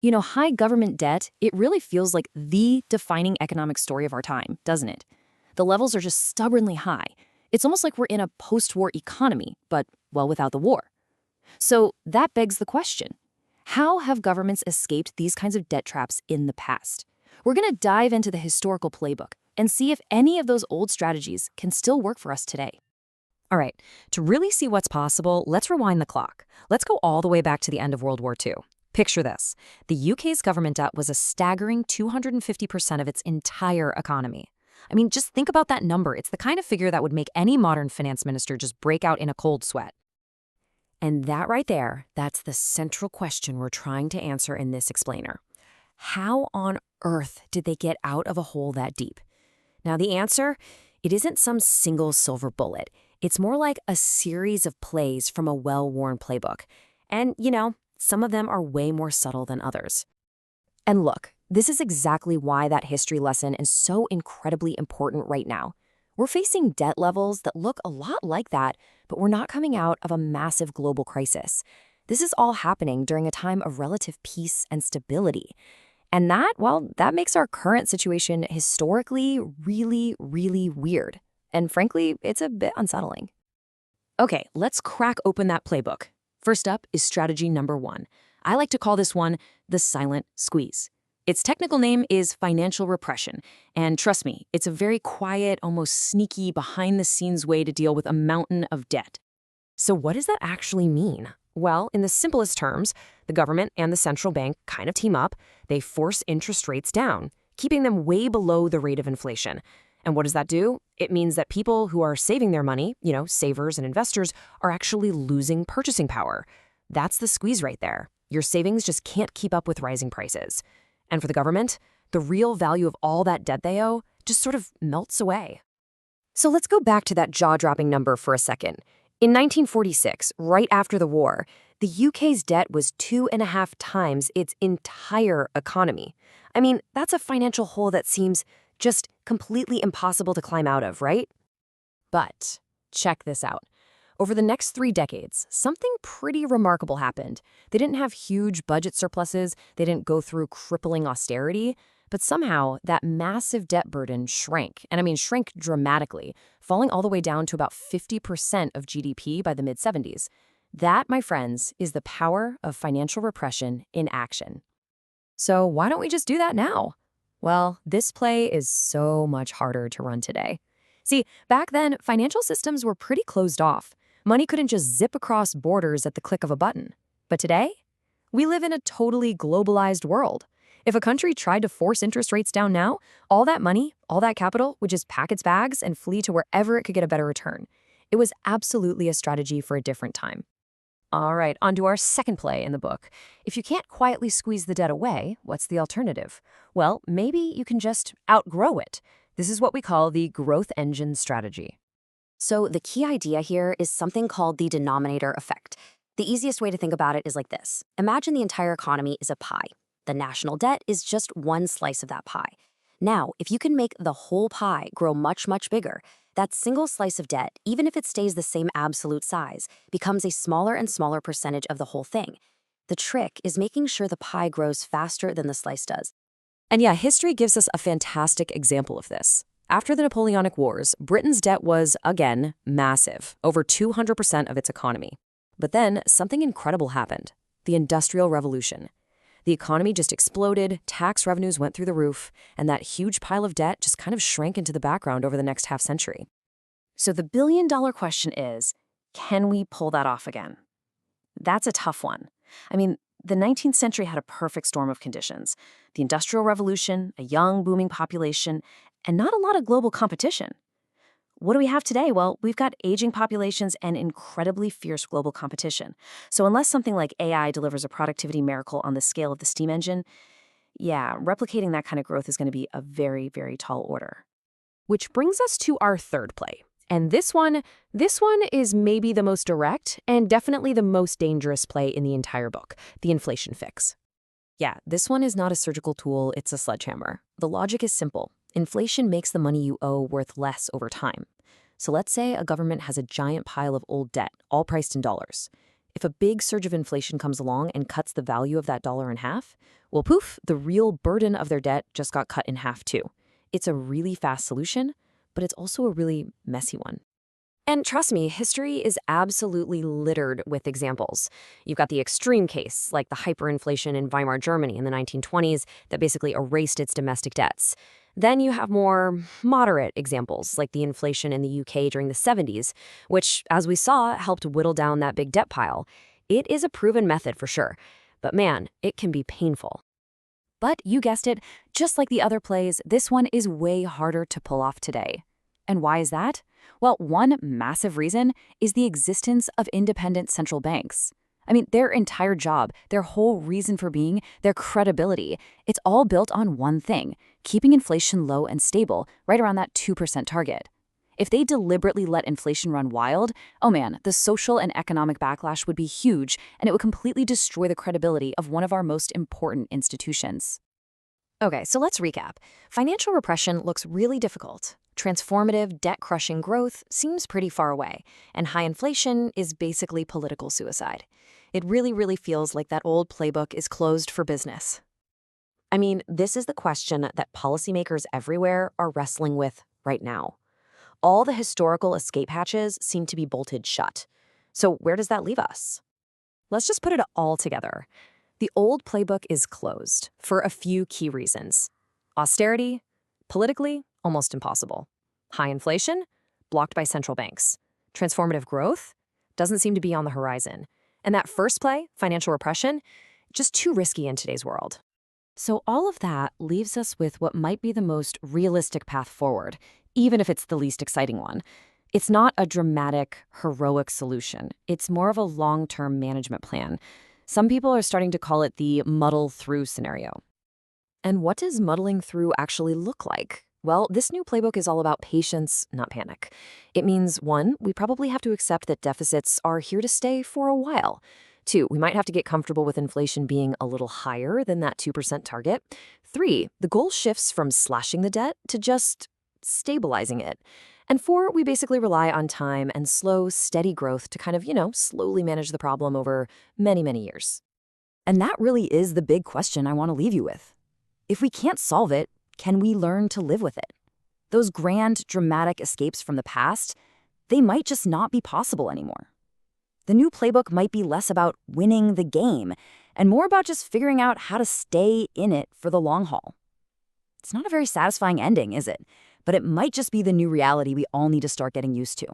High government debt, it really feels like the defining economic story of our time, doesn't it? The levels are just stubbornly high. It's almost like we're in a post-war economy, but, well, without the war. So that begs the question, how have governments escaped these kinds of debt traps in the past? We're going to dive into the historical playbook and see if any of those old strategies can still work for us today. All right, to really see what's possible, let's rewind the clock. Let's go all the way back to the end of World War II. Picture this. The UK's government debt was a staggering 250% of its entire economy. I mean, just think about that number. It's the kind of figure that would make any modern finance minister just break out in a cold sweat. And that right there, that's the central question we're trying to answer in this explainer. How on earth did they get out of a hole that deep? Now, the answer, it isn't some single silver bullet. It's more like a series of plays from a well-worn playbook. And, some of them are way more subtle than others. And look, this is exactly why that history lesson is so incredibly important right now. We're facing debt levels that look a lot like that, but we're not coming out of a massive global crisis. This is all happening during a time of relative peace and stability. And that makes our current situation historically really, really weird. And frankly, it's a bit unsettling. Okay, let's crack open that playbook. First up is strategy number 1. I like to call this one the silent squeeze. Its technical name is financial repression. And trust me, it's a very quiet, almost sneaky, behind-the-scenes way to deal with a mountain of debt. So what does that actually mean? Well, in the simplest terms, the government and the central bank kind of team up. They force interest rates down, keeping them way below the rate of inflation. And what does that do? It means that people who are saving their money, savers and investors, are actually losing purchasing power. That's the squeeze right there. Your savings just can't keep up with rising prices. And for the government, the real value of all that debt they owe just sort of melts away. So let's go back to that jaw-dropping number for a second. In 1946, right after the war, the UK's debt was 2.5 times its entire economy. I mean, that's a financial hole that seems just completely impossible to climb out of, right? But check this out. Over the next 3 decades, something pretty remarkable happened. They didn't have huge budget surpluses, they didn't go through crippling austerity, but somehow that massive debt burden shrank, and shrank dramatically, falling all the way down to about 50% of GDP by the mid-70s. That, my friends, is the power of financial repression in action. So why don't we just do that now? Well, this play is so much harder to run today. See, back then, financial systems were pretty closed off. Money couldn't just zip across borders at the click of a button. But today, we live in a totally globalized world. If a country tried to force interest rates down now, all that money, all that capital would just pack its bags and flee to wherever it could get a better return. It was absolutely a strategy for a different time. All right, on to our second play in the book. If you can't quietly squeeze the debt away, what's the alternative? Well, maybe you can just outgrow it. This is what we call the growth engine strategy. So the key idea here is something called the denominator effect. The easiest way to think about it is like this. Imagine the entire economy is a pie. The national debt is just one slice of that pie. Now, if you can make the whole pie grow much, much bigger, that single slice of debt, even if it stays the same absolute size, becomes a smaller and smaller percentage of the whole thing. The trick is making sure the pie grows faster than the slice does. And yeah, history gives us a fantastic example of this. After the Napoleonic Wars, Britain's debt was, again, massive, over 200% of its economy. But then something incredible happened, the Industrial Revolution. The economy just exploded, tax revenues went through the roof, and that huge pile of debt just kind of shrank into the background over the next half-century. So the billion-dollar question is, can we pull that off again? That's a tough one. The 19th century had a perfect storm of conditions. The Industrial Revolution, a young, booming population, and not a lot of global competition. What do we have today? Well, we've got aging populations and incredibly fierce global competition. So unless something like AI delivers a productivity miracle on the scale of the steam engine, replicating that kind of growth is going to be a very, very tall order. Which brings us to our third play. And this one is maybe the most direct and definitely the most dangerous play in the entire book, the inflation fix. Yeah, this one is not a surgical tool, it's a sledgehammer. The logic is simple. Inflation makes the money you owe worth less over time. So let's say a government has a giant pile of old debt, all priced in dollars. If a big surge of inflation comes along and cuts the value of that dollar in half, well, poof, the real burden of their debt just got cut in half too. It's a really fast solution, but it's also a really messy one. And trust me, history is absolutely littered with examples. You've got the extreme case, like the hyperinflation in Weimar Germany in the 1920s that basically erased its domestic debts. Then you have more moderate examples, like the inflation in the UK during the 70s, which, as we saw, helped whittle down that big debt pile. It is a proven method for sure, but man, it can be painful. But you guessed it, just like the other plays, this one is way harder to pull off today. And why is that? Well, one massive reason is the existence of independent central banks. I mean, their entire job, their whole reason for being, their credibility, it's all built on one thing: keeping inflation low and stable, right around that 2% target. If they deliberately let inflation run wild, oh man, the social and economic backlash would be huge, and it would completely destroy the credibility of one of our most important institutions. Okay, so let's recap. Financial repression looks really difficult. Transformative, debt-crushing growth seems pretty far away, and high inflation is basically political suicide. It really feels like that old playbook is closed for business. I mean, this is the question that policymakers everywhere are wrestling with right now. All the historical escape hatches seem to be bolted shut. So where does that leave us? Let's just put it all together. The old playbook is closed for a few key reasons. Austerity, politically, almost impossible. High inflation, blocked by central banks. Transformative growth, doesn't seem to be on the horizon. And that first play, financial repression, just too risky in today's world. So all of that leaves us with what might be the most realistic path forward, even if it's the least exciting one. It's not a dramatic, heroic solution. It's more of a long-term management plan. Some people are starting to call it the muddle-through scenario. And what does muddling through actually look like? Well, this new playbook is all about patience, not panic. It means, 1, we probably have to accept that deficits are here to stay for a while. 2, we might have to get comfortable with inflation being a little higher than that 2% target. 3, the goal shifts from slashing the debt to just stabilizing it. And 4, we basically rely on time and slow, steady growth to kind of, slowly manage the problem over many years. And that really is the big question I want to leave you with. If we can't solve it, can we learn to live with it? Those grand, dramatic escapes from the past, they might just not be possible anymore. The new playbook might be less about winning the game and more about just figuring out how to stay in it for the long haul. It's not a very satisfying ending, is it? But it might just be the new reality we all need to start getting used to.